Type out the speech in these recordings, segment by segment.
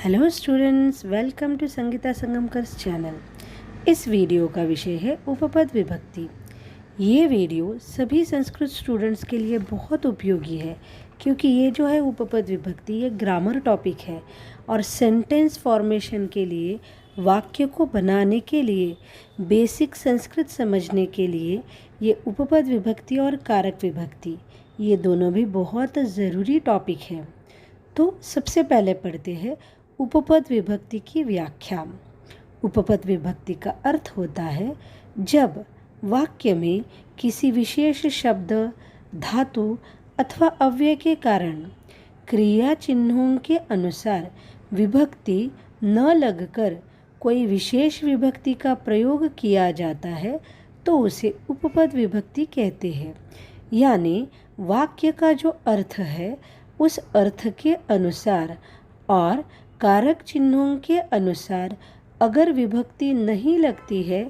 Hello students, welcome to Sangeeta संगमकर्स channel. इस video का विषय है उपपद विभक्ति। ये वीडियो सभी संस्कृत स्टूडेंट्स के लिए बहुत उपयोगी है क्योंकि ये जो है उपपद विभक्ति ये ग्रामर टॉपिक है और सेंटेंस फॉर्मेशन के लिए, वाक्य को बनाने के लिए, बेसिक संस्कृत समझने के लिए ये उपपद विभक्ति और कारक विभक्ति ये दोनों भी बहुत ज़रूरी टॉपिक है। तो सबसे पहले पढ़ते हैं उपपद विभक्ति की व्याख्या। उपपद विभक्ति का अर्थ होता है जब वाक्य में किसी विशेष शब्द, धातु अथवा अव्यय के कारण क्रिया चिन्हों के अनुसार विभक्ति न लगकर कोई विशेष विभक्ति का प्रयोग किया जाता है तो उसे उपपद विभक्ति कहते हैं। यानी वाक्य का जो अर्थ है उस अर्थ के अनुसार और कारक चिन्हों के अनुसार अगर विभक्ति नहीं लगती है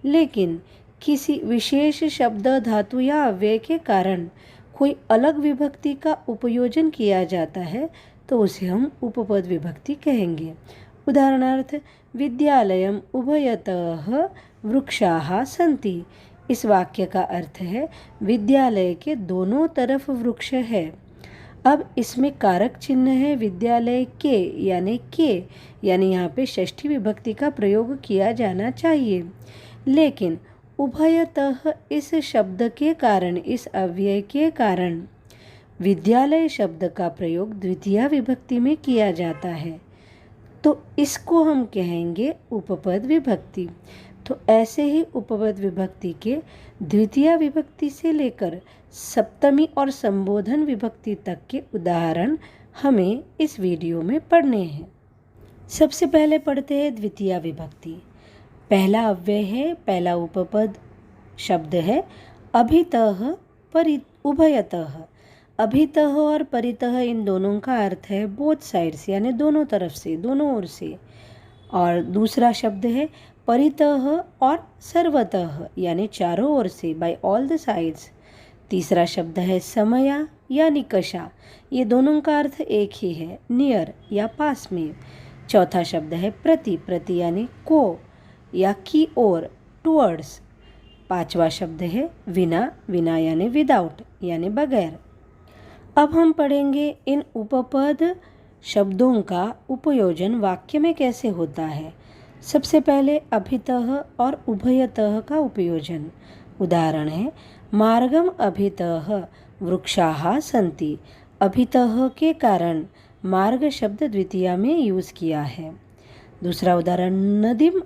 लेकिन किसी विशेष शब्द, धातु या अव्यय के कारण कोई अलग विभक्ति का उपयोजन किया जाता है तो उसे हम उपपद विभक्ति कहेंगे। उदाहरणार्थ, विद्यालयम उभयतः वृक्षाः सन्ति। इस वाक्य का अर्थ है विद्यालय के दोनों तरफ वृक्ष है। अब इसमें कारक चिन्ह है विद्यालय के, यानी यहाँ पे षष्ठी विभक्ति का प्रयोग किया जाना चाहिए। लेकिन उभयतः इस शब्द के कारण, इस अव्यय के कारण विद्यालय शब्द का प्रयोग द्वितीया विभक्ति में किया जाता है तो इसको हम कहेंगे उपपद विभक्ति। तो ऐसे ही उपपद विभक्ति के द्वितीया विभक्ति से लेकर सप्तमी और संबोधन विभक्ति तक के उदाहरण हमें इस वीडियो में पढ़ने हैं। सबसे पहले पढ़ते हैं द्वितीया विभक्ति। पहला अव्यय है, पहला उपपद शब्द है अभितः उभयतः। अभितः और परितः इन दोनों का अर्थ है बोथ साइड्स, यानी दोनों तरफ से, दोनों ओर से। और दूसरा शब्द है परितः और सर्वतः, यानी चारों ओर से, बाय ऑल द साइड्स। तीसरा शब्द है समया या निकषा। ये दोनों का अर्थ एक ही है, नियर या पास में। चौथा शब्द है प्रति यानी को या की ओर, टुवर्ड्स। पांचवा शब्द है विना यानी विदाउट, यानी बगैर। अब हम पढ़ेंगे इन उपपद शब्दों का उपयोजन वाक्य में कैसे होता है। सबसे पहले अभितः और उभयतः का उपयोजन। उदाहरण है मार्गम अभितः वृक्षाः सन्ति। अभितः के कारण मार्ग शब्द द्वितीया में यूज़ किया है। दूसरा उदाहरण नदीम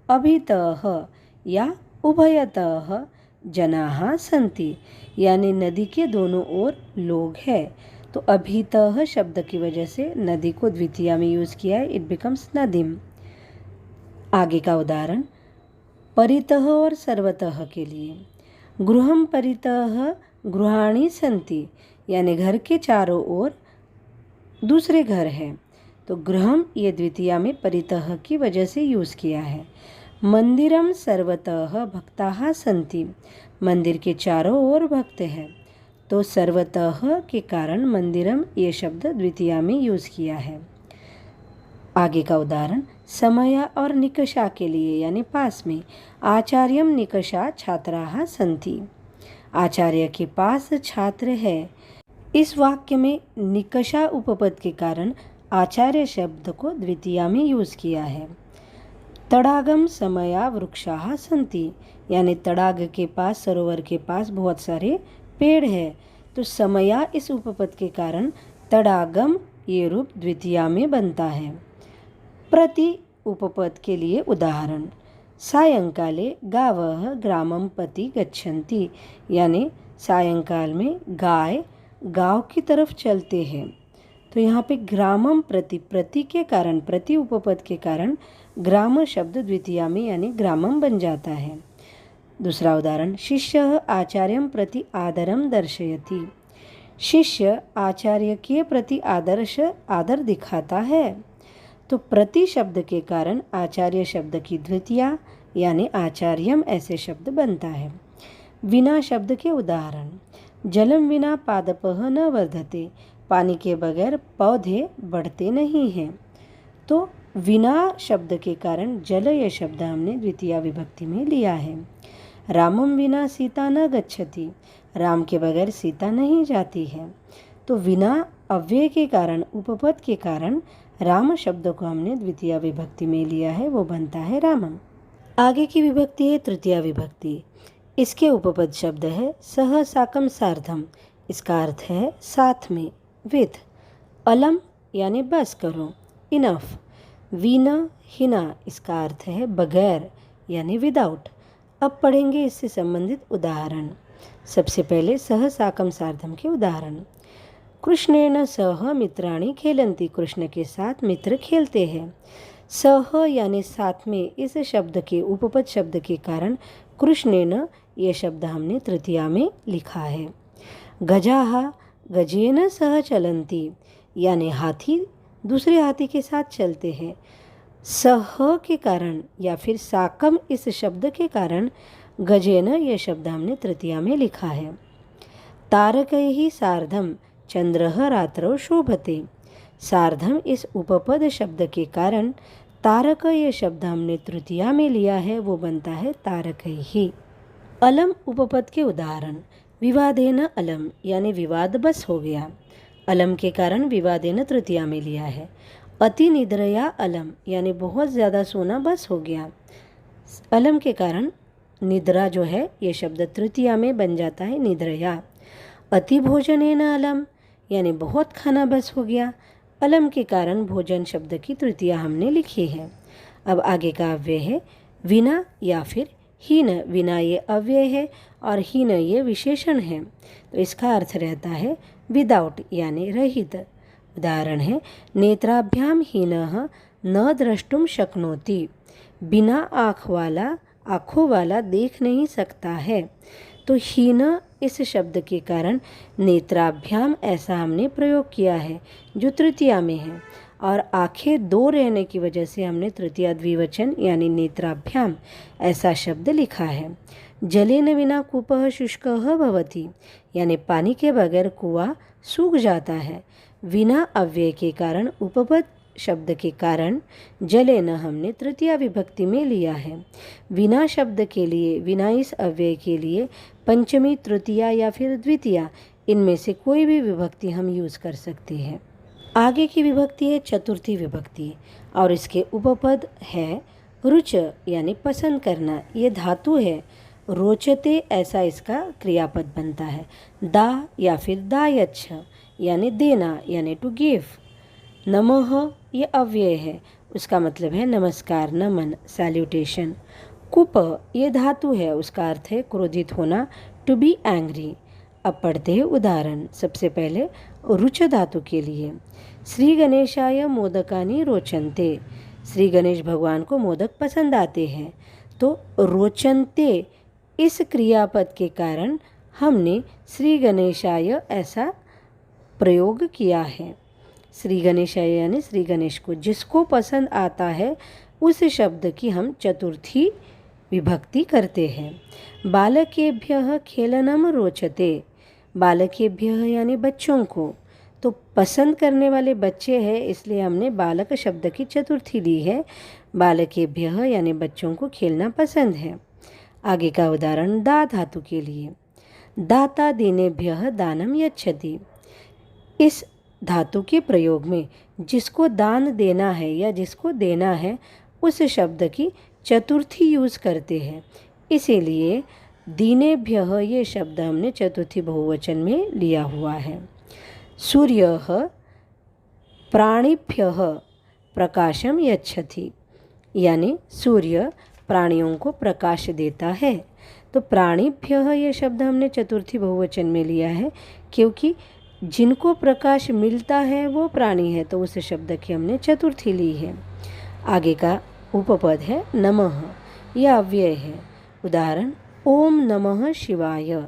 अभितः या उभयतः जनाः सन्ति, यानी नदी के दोनों ओर लोग हैं। तो अभितः शब्द की वजह से नदी को द्वितीया में यूज़ किया है, इट बिकम्स नदीम। आगे का उदाहरण परितः और सर्वतः के लिए। गृहम परितः गृहाणि सन्ति, यानी घर के चारों ओर दूसरे घर हैं। तो गृहम ये द्वितीया में परितः की वजह से यूज़ किया है। मंदिरम सर्वतः भक्ताः सन्ति। मंदिर के चारों ओर भक्त हैं तो सर्वतः के कारण मंदिरम ये शब्द द्वितीया में यूज़ किया है। आगे का उदाहरण समया और निकषा के लिए, यानी पास में। आचार्यम निकषा छात्राः सन्ति। आचार्य के पास छात्र है। इस वाक्य में निकषा उपपद के कारण आचार्य शब्द को द्वितीया में यूज़ किया है। तड़ागम समया वृक्षाः सन्ति, यानी तड़ाग के पास, सरोवर के पास बहुत सारे पेड़ है तो समया इस उपपद के कारण तड़ागम ये रूप द्वितीया में बनता है। प्रति उपपद के लिए उदाहरण सायंकाले गावः ग्रामं प्रति गच्छन्ति, यानी सायंकाल में गाय गांव की तरफ चलते हैं। तो यहाँ पे ग्रामम प्रति के कारण, प्रति उपपद के कारण ग्राम शब्द द्वितीया में यानी ग्रामम बन जाता है। दूसरा उदाहरण शिष्यः आचार्यं प्रति आदरं दर्शयति। शिष्य आचार्य के प्रति आदर दिखाता है। तो प्रति शब्द के कारण आचार्य शब्द की द्वितीया यानी आचार्यम ऐसे शब्द बनता है। विना शब्द के उदाहरण जलम विना पादपः न वर्धते। पानी के बगैर पौधे बढ़ते नहीं हैं। तो विना शब्द के कारण जल ये शब्द हमने द्वितीया विभक्ति में लिया है। रामम विना सीता न गच्छति, राम के बगैर सीता नहीं जाती है। तो विना अव्यय के कारण, उपपद के कारण राम शब्द को हमने द्वितीया विभक्ति में लिया है, वो बनता है रामम। आगे की विभक्ति है तृतीया विभक्ति। इसके उपपद शब्द है सह साकम सार्धम, इसका अर्थ है साथ में, विथ। अलम यानी बस करो, इनफ। वीना हिना, इसका अर्थ है बगैर यानी विदाउट। अब पढ़ेंगे इससे संबंधित उदाहरण। सबसे पहले सह साकम सार्धम के उदाहरण। कृष्णेन सह मित्राणि खेलन्ति, कृष्ण के साथ मित्र खेलते हैं। सह यानी साथ में, इस शब्द के उपपद शब्द के कारण कृष्णेन ये शब्द हमने तृतीया में लिखा है। गजाहा गजेन सह चलन्ति, यानी हाथी दूसरे हाथी के साथ चलते हैं। सह के कारण या फिर साकम इस शब्द के कारण गजेन ये शब्द हमने तृतीया में लिखा है। तारकैहि सार्धम चंद्रः रात्रौ शोभते, सार्धम इस उपपद शब्द के कारण तारक ये शब्द हमने तृतीया में लिया है, वो बनता है तारकैहि। अलम उपपद के उदाहरण। विवादेन अलम यानी विवाद बस हो गया, अलम के कारण विवादेन तृतीया में लिया है। अति निद्रया अलम यानी बहुत ज़्यादा सोना बस हो गया, अलम के कारण निद्रा जो है ये शब्द तृतीया में बन जाता है निद्रया। अति भोजनेन अलम यानी बहुत खाना बस हो गया, अलम के कारण भोजन शब्द की तृतीया हमने लिखी है। अब आगे का अव्यय है विना या फिर हीन। विना ये अव्यय है और हीन ये विशेषण है, तो इसका अर्थ रहता है विदाउट यानी रहित। उदाहरण है नेत्राभ्याम हीनः न द्रष्टुम शक्नोति, बिना आँखों वाला देख नहीं सकता है। तो हीन इस शब्द के कारण नेत्राभ्याम ऐसा हमने प्रयोग किया है जो तृतीया में है, और आँखें दो रहने की वजह से हमने तृतीया द्विवचन यानी नेत्राभ्याम ऐसा शब्द लिखा है। जलेन विना कूपः शुष्कः भवति, यानी पानी के बगैर कुआं सूख जाता है। विना अव्यय के कारण उपपद शब्द के कारण जलेन हमने तृतीया विभक्ति में लिया है। विना शब्द के लिए, विना इस अव्यय के लिए पंचमी, तृतीया या फिर द्वितीया, इनमें से कोई भी विभक्ति हम यूज़ कर सकते हैं। आगे की विभक्ति है चतुर्थी विभक्ति और इसके उपपद है रुच यानी पसंद करना। ये धातु है रोचते, ऐसा इसका क्रियापद बनता है। दा या फिर दायच्छ यानी देना यानी टू गिव। नमः ये अव्यय है, उसका मतलब है नमस्कार, नमन, सैल्यूटेशन। कुप ये धातु है, उसका अर्थ है क्रोधित होना, टू बी एंग्री। अब पढ़ते हैं उदाहरण। सबसे पहले रुच धातु के लिए। श्री गणेशाय मोदकानि रोचन्ते, श्री गणेश भगवान को मोदक पसंद आते हैं। तो रोचन्ते इस क्रियापद के कारण हमने श्री गणेशाय ऐसा प्रयोग किया है। श्री गणेशाय यानी श्री गणेश को, जिसको पसंद आता है उस शब्द की हम चतुर्थी विभक्ति करते हैं। बालकेभ्यः खेलनम रोचते, बालकेभ्यः यानी बच्चों को, तो पसंद करने वाले बच्चे हैं इसलिए हमने बालक शब्द की चतुर्थी ली है। बालकेभ्यः यानी बच्चों को खेलना पसंद है। आगे का उदाहरण दा धातु के लिए। दाता देनेभ्यः दानम यच्छति, इस धातु के प्रयोग में जिसको दान देना है या जिसको देना है उस शब्द की चतुर्थी यूज़ करते हैं, इसीलिए दीनेभ्यः ये शब्द हमने चतुर्थी बहुवचन में लिया हुआ है। सूर्यः प्राणिभ्यः प्रकाशम यच्छति, यानी सूर्य प्राणियों को प्रकाश देता है। तो प्राणिभ्यः ये शब्द हमने चतुर्थी बहुवचन में लिया है क्योंकि जिनको प्रकाश मिलता है वो प्राणी है, तो उस शब्द की हमने चतुर्थी ली है। आगे का उपपद है नमः, यह अव्यय है। उदाहरण ओम नमः शिवाय,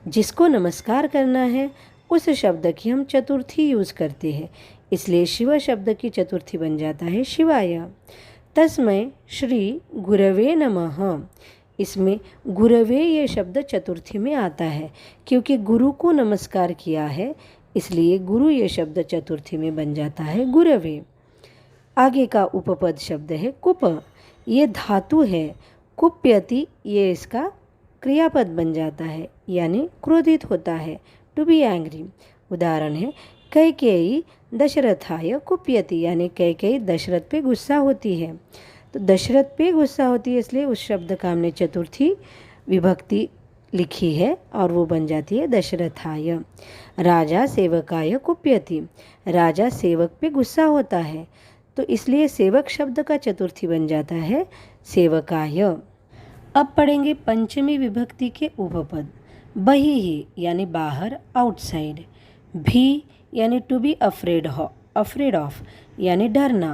जिसको नमस्कार करना है उस शब्द की हम चतुर्थी यूज़ करते हैं, इसलिए शिव शब्द की चतुर्थी बन जाता है शिवाय। तस्मै श्री गुरवे नमः, इसमें गुरवे ये शब्द चतुर्थी में आता है क्योंकि गुरु को नमस्कार किया है, इसलिए गुरु ये शब्द चतुर्थी में बन जाता है गुरवे। आगे का उपपद शब्द है कुप। ये धातु है। कुप्यति ये इसका क्रियापद बन जाता है, यानी क्रोधित होता है, टू बी एंग्री। उदाहरण है कैकेयी दशरथाय कुप्यति, यानी कैकेयी दशरथ पे गुस्सा होती है। तो दशरथ पे गुस्सा होती है, इसलिए उस शब्द का हमने चतुर्थी विभक्ति लिखी है और वो बन जाती है दशरथाय। राजा सेवकाय कुप्यति, राजा सेवक पे गुस्सा होता है, तो इसलिए सेवक शब्द का चतुर्थी बन जाता है सेवकाय। अब पढ़ेंगे पंचमी विभक्ति के उपपद। बहिः यानी बाहर, आउटसाइड। भी यानी टू बी अफ्रेड ऑफ, यानी डरना,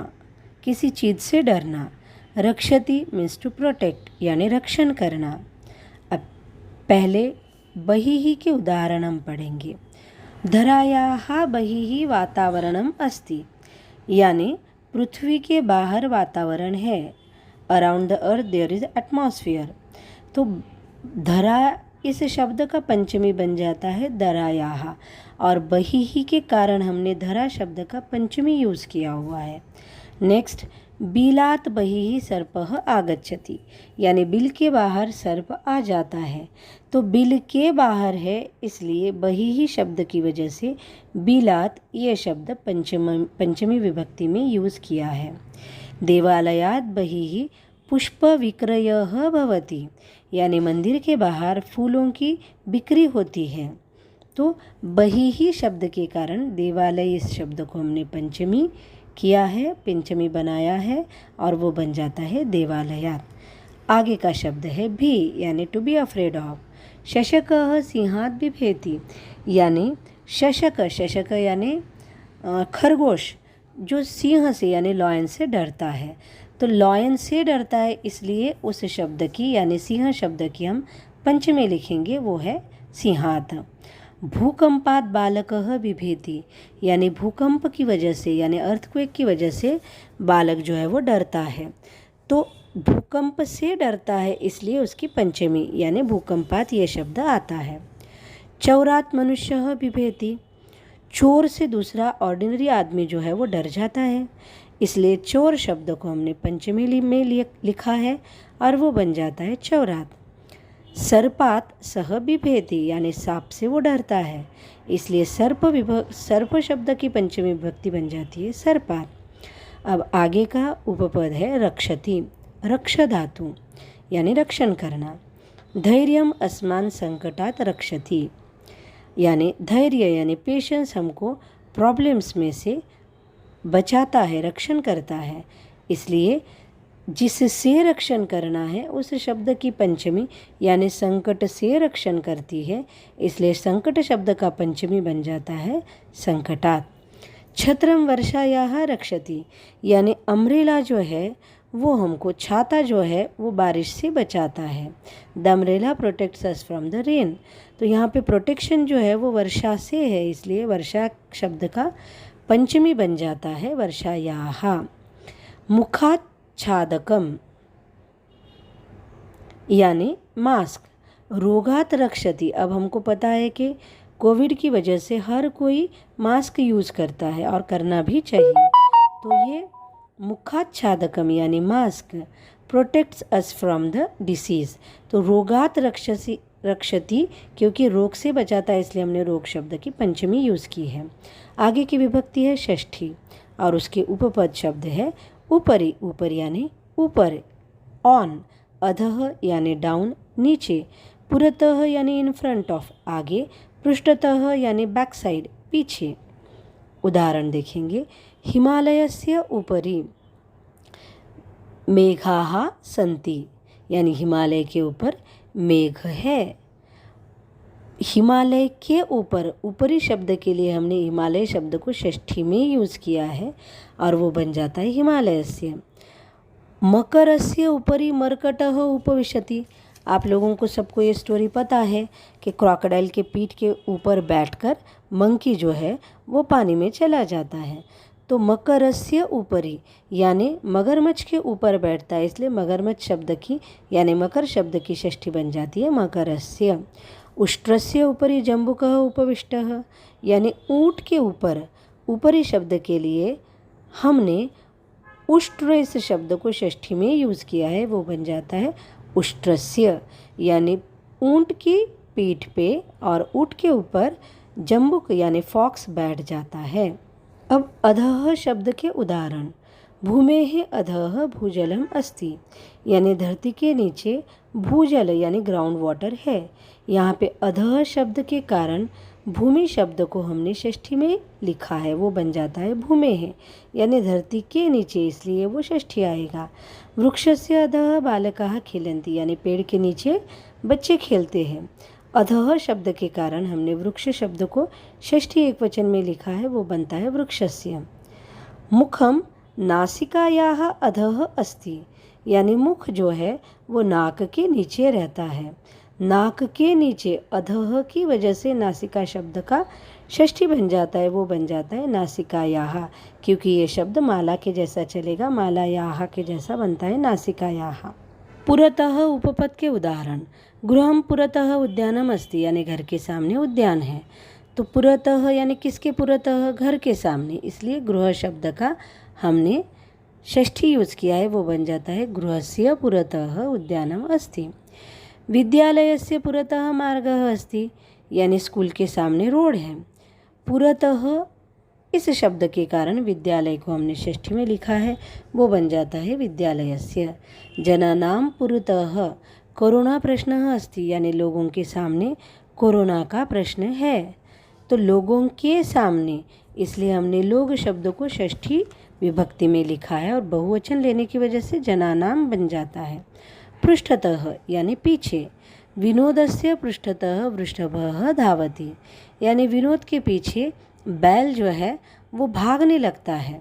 किसी चीज़ से डरना। रक्षति मीन्स टू प्रोटेक्ट, यानी रक्षण करना। अब पहले बहिः के उदाहरण हम पढ़ेंगे। धरायाः बहिः वातावरणम अस्ति, यानी पृथ्वी के बाहर वातावरण है। Around the earth there is atmosphere. तो धरा इस शब्द का पंचमी बन जाता है धरायाः, और बहिः के कारण हमने धरा शब्द का पंचमी यूज़ किया हुआ है। नेक्स्ट, बिलात बहिः सर्पः आगच्छति, यानी बिल के बाहर सर्प आ जाता है। तो बिल के बाहर है, इसलिए बहिः शब्द की वजह से बिलात ये शब्द पंचमी विभक्ति में यूज़ किया है। देवालयात् बहिः पुष्प विक्रयः भवति, यानी मंदिर के बाहर फूलों की बिक्री होती है। तो बहिः शब्द के कारण देवालय इस शब्द को हमने पंचमी किया है, पंचमी बनाया है, और वो बन जाता है देवालयात्। आगे का शब्द है भी, यानी टू बी अफ्रेड ऑफ। शशकः सिंहात् बिभेति, यानी शशक यानी खरगोश जो सिंह से यानी लॉयन से डरता है। तो लॉयन से डरता है, इसलिए उस शब्द की यानी सिंह शब्द की हम पंचमी लिखेंगे, वो है सिंहात्। भूकंपात् बालकः बिभेति, यानी भूकंप की वजह से यानी अर्थक्वेक की वजह से बालक जो है वो डरता है। तो भूकंप से डरता है, इसलिए उसकी पंचमी यानी भूकंपात् ये शब्द आता है। चौरात् मनुष्यः बिभेति, चोर से दूसरा ऑर्डिनरी आदमी जो है वो डर जाता है, इसलिए चोर शब्द को हमने पंचमी में लिखा है और वो बन जाता है चौरात्। सर्पात् सः बिभेति, यानी सांप से वो डरता है, इसलिए सर्प शब्द की पंचमी विभक्ति बन जाती है सर्पात्। अब आगे का उपपद है रक्षति, रक्ष धातु यानी रक्षण करना। धैर्यम अस्मान् संकटात् रक्षति, यानी धैर्य यानी पेशेंस हमको प्रॉब्लम्स में से बचाता है, रक्षण करता है, इसलिए जिससे रक्षण करना है उस शब्द की पंचमी यानी संकट से रक्षण करती है, इसलिए संकट शब्द का पंचमी बन जाता है संकटात्। छत्रम वर्षायाः रक्षति, यानी अम्ब्रेला जो है वो हमको, छाता जो है वो बारिश से बचाता है। The umbrella protects us from the rain, तो यहाँ पे प्रोटेक्शन जो है वो वर्षा से है, इसलिए वर्षा शब्द का पंचमी बन जाता है वर्षायाः। मुखात् छादकम, यानी मास्क। रोगात् रक्षति, अब हमको पता है कि कोविड की वजह से हर कोई मास्क यूज़ करता है और करना भी चाहिए, तो ये मुखाच्छादकम यानी mask protects us from the disease. तो रोगात् रक्षति क्योंकि रोग से बचाता है, इसलिए हमने रोग शब्द की पंचमी यूज़ की है। आगे की विभक्ति है षष्ठी और उसके उपपद शब्द है ऊपरी, ऊपर यानी ऊपर, ऑन, अधः यानी डाउन, नीचे, पुरतः यानी इन फ्रंट ऑफ, आगे, पृष्ठतः यानी बैक साइड, पीछे। उदाहरण देखेंगे। हिमालयस्य उपरि मेघाः सन्ति, यानी हिमालय के ऊपर मेघ है। हिमालय के ऊपर, ऊपरी शब्द के लिए हमने हिमालय शब्द को षष्ठी में यूज़ किया है और वो बन जाता है हिमालयस्य। मकरस्य उपरि मर्कटः उपविशति, आप लोगों को सबको ये स्टोरी पता है कि क्रोकोडाइल के पीठ के ऊपर बैठकर मंकी जो है वो पानी में चला जाता है। तो मकरस्य ऊपरी यानी मगरमच्छ के ऊपर बैठता है, इसलिए मगरमच्छ शब्द की यानी मकर शब्द की षष्ठी बन जाती है मकरस्य। उष्ट्रस्य उपरि जम्बुकः उपविष्टः, यानी ऊँट के ऊपर, ऊपरी शब्द के लिए हमने उष्ट्र इस शब्द को षष्ठी में यूज़ किया है, वो बन जाता है उष्ट्रस्य, यानी ऊंट की पीठ पे और ऊंट के ऊपर जम्बुक यानी फॉक्स बैठ जाता है। अब अधः शब्द के उदाहरण। भूमेः अधः भूजलम अस्ति, यानी धरती के नीचे भूजल यानी ग्राउंड वाटर है। यहाँ पे अधः शब्द के कारण भूमि शब्द को हमने षष्ठी में लिखा है, वो बन जाता है भूमेः, यानी धरती के नीचे, इसलिए वो षष्ठी आएगा। वृक्षस्य अधः बालकाः खेलन्ति, यानी पेड़ के नीचे बच्चे खेलते हैं। अधः शब्द के कारण हमने वृक्ष शब्द को षष्ठी एकवचन में लिखा है, वो बनता है वृक्षस्य। मुखम नासिकायाः अधः अस्ति, यानी मुख जो है वो नाक के नीचे रहता है। नाक के नीचे अधः की वजह से नासिका शब्द का षष्ठी बन जाता है, वो बन जाता है नासिकायाः, क्योंकि ये शब्द माला के जैसा चलेगा, मालायाः के जैसा बनता है नासिकायाः। पुरतः उपपद के उदाहरण। गृहम पुरतः उद्यानम अस्ति, यानी घर के सामने उद्यान है। तो पुरतः यानी किसके पुरतः? घर के सामने, इसलिए गृह शब्द का हमने षष्ठी यूज़ किया है, वो बन जाता है गृहस्य पुरतः उद्यानम अस्ति। विद्यालयस्य पुरतः मार्गः अस्ति, यानी स्कूल के सामने रोड है। पुरतः इस शब्द के कारण विद्यालय को हमने षष्ठी में लिखा है, वो बन जाता है विद्यालयस्य। जनानां पुरतः कोरोना प्रश्नः अस्ति, यानी लोगों के सामने कोरोना का प्रश्न है। तो लोगों के सामने, इसलिए हमने लोग शब्द को षष्ठी विभक्ति में लिखा है और बहुवचन लेने की वजह से जनानाम बन जाता है। पृष्ठतः यानी पीछे। विनोदस्य पृष्ठतः वृषभः धावति, यानी विनोद के पीछे बैल जो है वो भागने लगता है।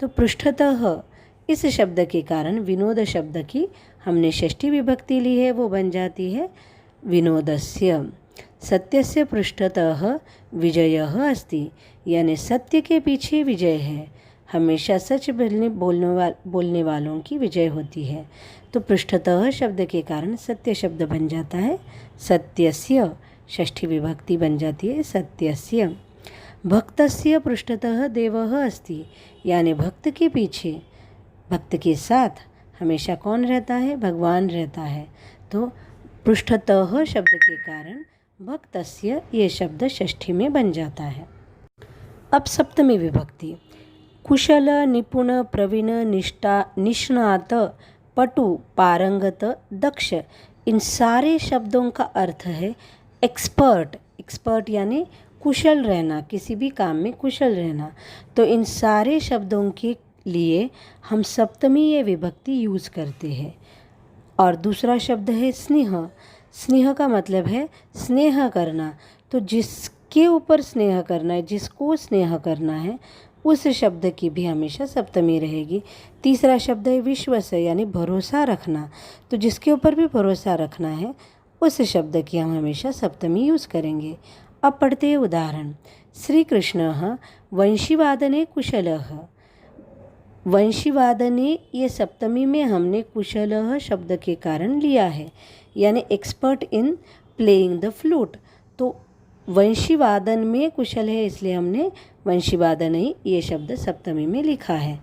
तो पृष्ठतः इस शब्द के कारण विनोद शब्द की हमने षष्ठी विभक्ति ली है, वो बन जाती है विनोदस्य। सत्यस्य पृष्ठतः विजयः अस्ति, यानी सत्य के पीछे विजय है। हमेशा सच बोलने वालों की विजय होती है। तो पृष्ठतः शब्द के कारण सत्य शब्द बन जाता है सत्यस्य, षष्ठी विभक्ति बन जाती है सत्यस्य। भक्तस्य पृष्ठतः देवः अस्ति, यानी भक्त के पीछे, भक्त के साथ हमेशा कौन रहता है? भगवान रहता है। तो पृष्ठतः शब्द के कारण भक्तस्य ये शब्द षष्ठी में बन जाता है। अब सप्तमी विभक्ति। कुशल, निपुण, प्रवीण, निष्णात, पटु, पारंगत, दक्ष, इन सारे शब्दों का अर्थ है एक्सपर्ट। एक्सपर्ट यानी कुशल रहना, किसी भी काम में कुशल रहना। तो इन सारे शब्दों के लिए हम सप्तमी ये विभक्ति यूज़ करते हैं। और दूसरा शब्द है स्नेह। स्नेह का मतलब है स्नेह करना। तो जिसके ऊपर स्नेह करना है, जिसको स्नेह करना है, उस शब्द की भी हमेशा सप्तमी रहेगी। तीसरा शब्द है विश्वास, यानी भरोसा रखना। तो जिसके ऊपर भी भरोसा रखना है, उस शब्द की हम हमेशा सप्तमी यूज़ करेंगे। अब पढ़ते हैं उदाहरण। श्री कृष्णः वंशीवादने कुशलः। वंशीवादने ये सप्तमी में हमने कुशलः शब्द के कारण लिया है, यानी expert in playing the flute. तो वंशीवादन में कुशल है, इसलिए हमने वंशीवादन ही ये शब्द सप्तमी में लिखा है।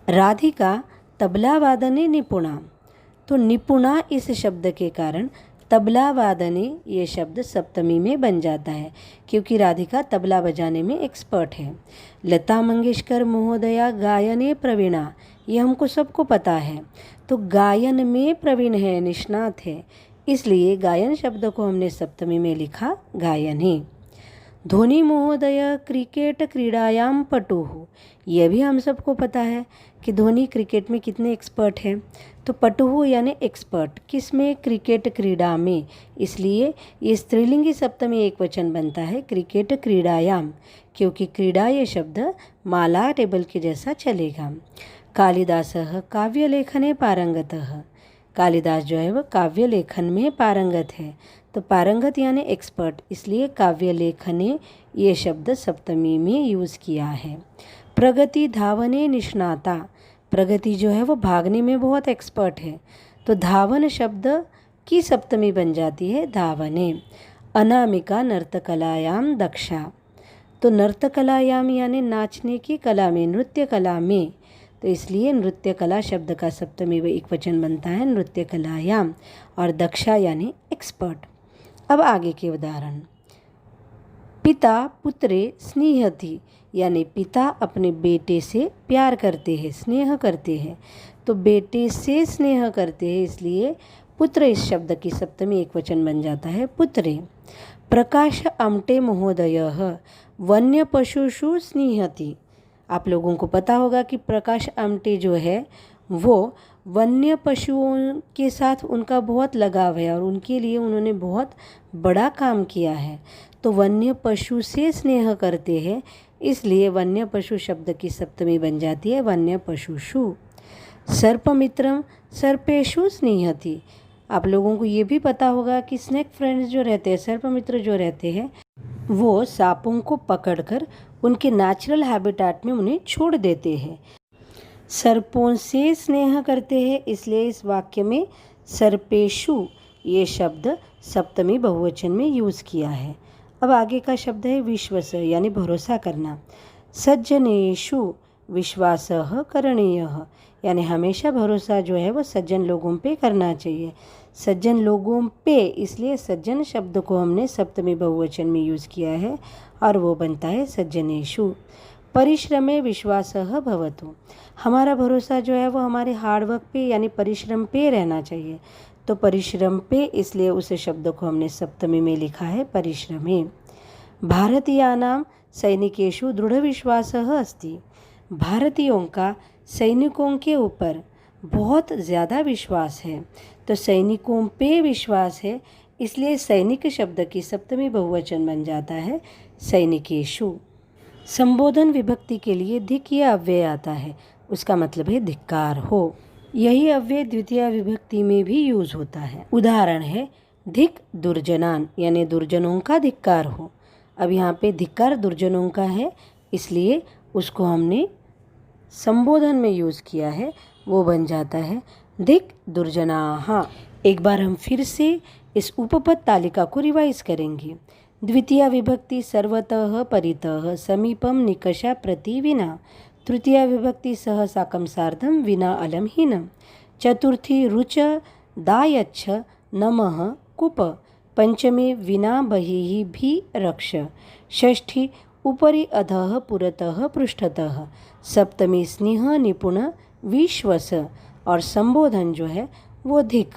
राधिका तबला वादने निपुणा। तो निपुणा इस शब्द के कारण तबला वादने ये शब्द सप्तमी में बन जाता है, क्योंकि राधिका तबला बजाने में एक्सपर्ट है। लता मंगेशकर महोदया गायने प्रवीणा, ये हमको सबको पता है। तो गायन में प्रवीण है, निष्णात है, इसलिए गायन शब्द को हमने सप्तमी में लिखा गायन ही। धोनी महोदय क्रिकेट क्रीड़ायाम पटुः, यह भी हम सबको पता है कि धोनी क्रिकेट में कितने एक्सपर्ट हैं। तो पटुः यानी एक्सपर्ट, किस में? क्रिकेट क्रीड़ा में, इसलिए ये स्त्रीलिंगी सप्तमी एक वचन बनता है क्रिकेट क्रीड़ायाम, क्योंकि क्रीड़ा ये शब्द माला टेबल के जैसा चलेगा। कालिदासः काव्यलेखने पारंगतः। कालिदास जो है वह काव्य लेखन में पारंगत है। तो पारंगत यानी एक्सपर्ट, इसलिए काव्य लेखने ये शब्द सप्तमी में यूज़ किया है। प्रगति धावने निष्णाता। प्रगति जो है वो भागने में बहुत एक्सपर्ट है। तो धावन शब्द की सप्तमी बन जाती है धावने। अनामिका नर्तकलायाम दक्षा। तो नर्तकलायाम यानी नाचने की कला में, नृत्य कला में। तो तो इसलिए नृत्य कला शब्द का सप्तमी व एकवचन बनता है नृत्य कलायाम, और दक्षा यानी एक्सपर्ट। अब आगे के उदाहरण। पिता पुत्रे स्नेहति, यानी पिता अपने बेटे से प्यार करते हैं, स्नेह करते हैं। तो बेटे से स्नेह करते हैं, इसलिए पुत्र इस शब्द की सप्तमी एकवचन बन जाता है पुत्रे। प्रकाश आमटे महोदयः वन्य पशुषु स्नेहति। आप लोगों को पता होगा कि प्रकाश आमटे जो है वो वन्य पशुओं के साथ उनका बहुत लगाव है और उनके लिए उन्होंने बहुत बड़ा काम किया है। तो वन्य पशु से स्नेह करते हैं, इसलिए वन्य पशु शब्द की सप्तमी बन जाती है वन्य पशुषु। सर्पमित्रम सर्पेषु स्नेहति। आप लोगों को ये भी पता होगा कि स्नेक फ्रेंड्स जो रहते हैं, सर्पमित्र जो रहते हैं, वो सांपों को पकड़कर उनके नेचुरल हैबिटेट में उन्हें छोड़ देते हैं। सर्पों से स्नेह करते हैं, इसलिए इस वाक्य में सर्पेषु ये शब्द सप्तमी बहुवचन में यूज़ किया है। अब आगे का शब्द है विश्वास, यानी भरोसा करना। सज्जनेषु विश्वासः करणीयः, यानी हमेशा भरोसा जो है वो सज्जन लोगों पे करना चाहिए। सज्जन लोगों पे, इसलिए सज्जन शब्द को हमने सप्तमी बहुवचन में यूज़ किया है और वो बनता है सज्जनेषु। परिश्रमे विश्वासः भवतु, हमारा भरोसा जो है वो हमारे हार्डवर्क पे यानी परिश्रम पे रहना चाहिए। तो परिश्रम पे, इसलिए उस शब्द को हमने सप्तमी में लिखा है परिश्रमे। भारतीयानां सैनिकेषु दृढ़ विश्वासः अस्ति, भारतीयों का सैनिकों के ऊपर बहुत ज़्यादा विश्वास है। तो सैनिकों पे विश्वास है, इसलिए सैनिक शब्द की सप्तमी बहुवचन बन जाता है सैनिकेषु। संबोधन विभक्ति के लिए धिक् या अव्यय आता है, उसका मतलब है धिक्कार हो। यही अव्यय द्वितीय विभक्ति में भी यूज होता है। उदाहरण है धिक् दुर्जनान, यानी दुर्जनों का धिक्कार हो। अब यहाँ पे धिक्कार दुर्जनों का है, इसलिए उसको हमने संबोधन में यूज़ किया है, वो बन जाता है धिक् दुर्जनाः। एक बार हम फिर से इस उपपद तालिका को रिवाइज करेंगे। द्वितीय विभक्ति सर्वतः परितः समीपम निकषा प्रति विना। तृतीय विभक्ति सह साकं सार्धं विना अलम हीनम। चतुर्थी रुच दायच्छ नमः कुप। पंचमी विना बहिः भी रक्ष। षष्ठी उपरि अधः पुरतः पृष्ठतः। सप्तमी स्नेह निपुण विश्वस, और संबोधन जो है वो धिक्।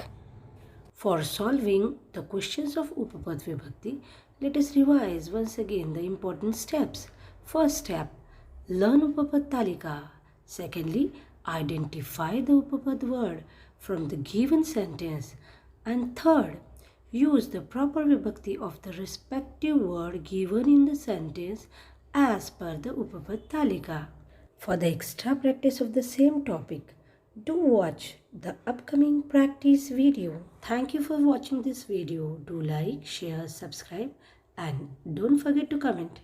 For solving the questions of उपपद विभक्ति, let us revise once again the important steps. First step, learn Upapad Talika. Secondly, identify the Upapad word from the given sentence. And third, use the proper vibhakti of the respective word given in the sentence as per the Upapad Talika. For the extra practice of the same topic, do watch the upcoming practice video. Thank you for watching this video. Do like, share, subscribe, and don't forget to comment.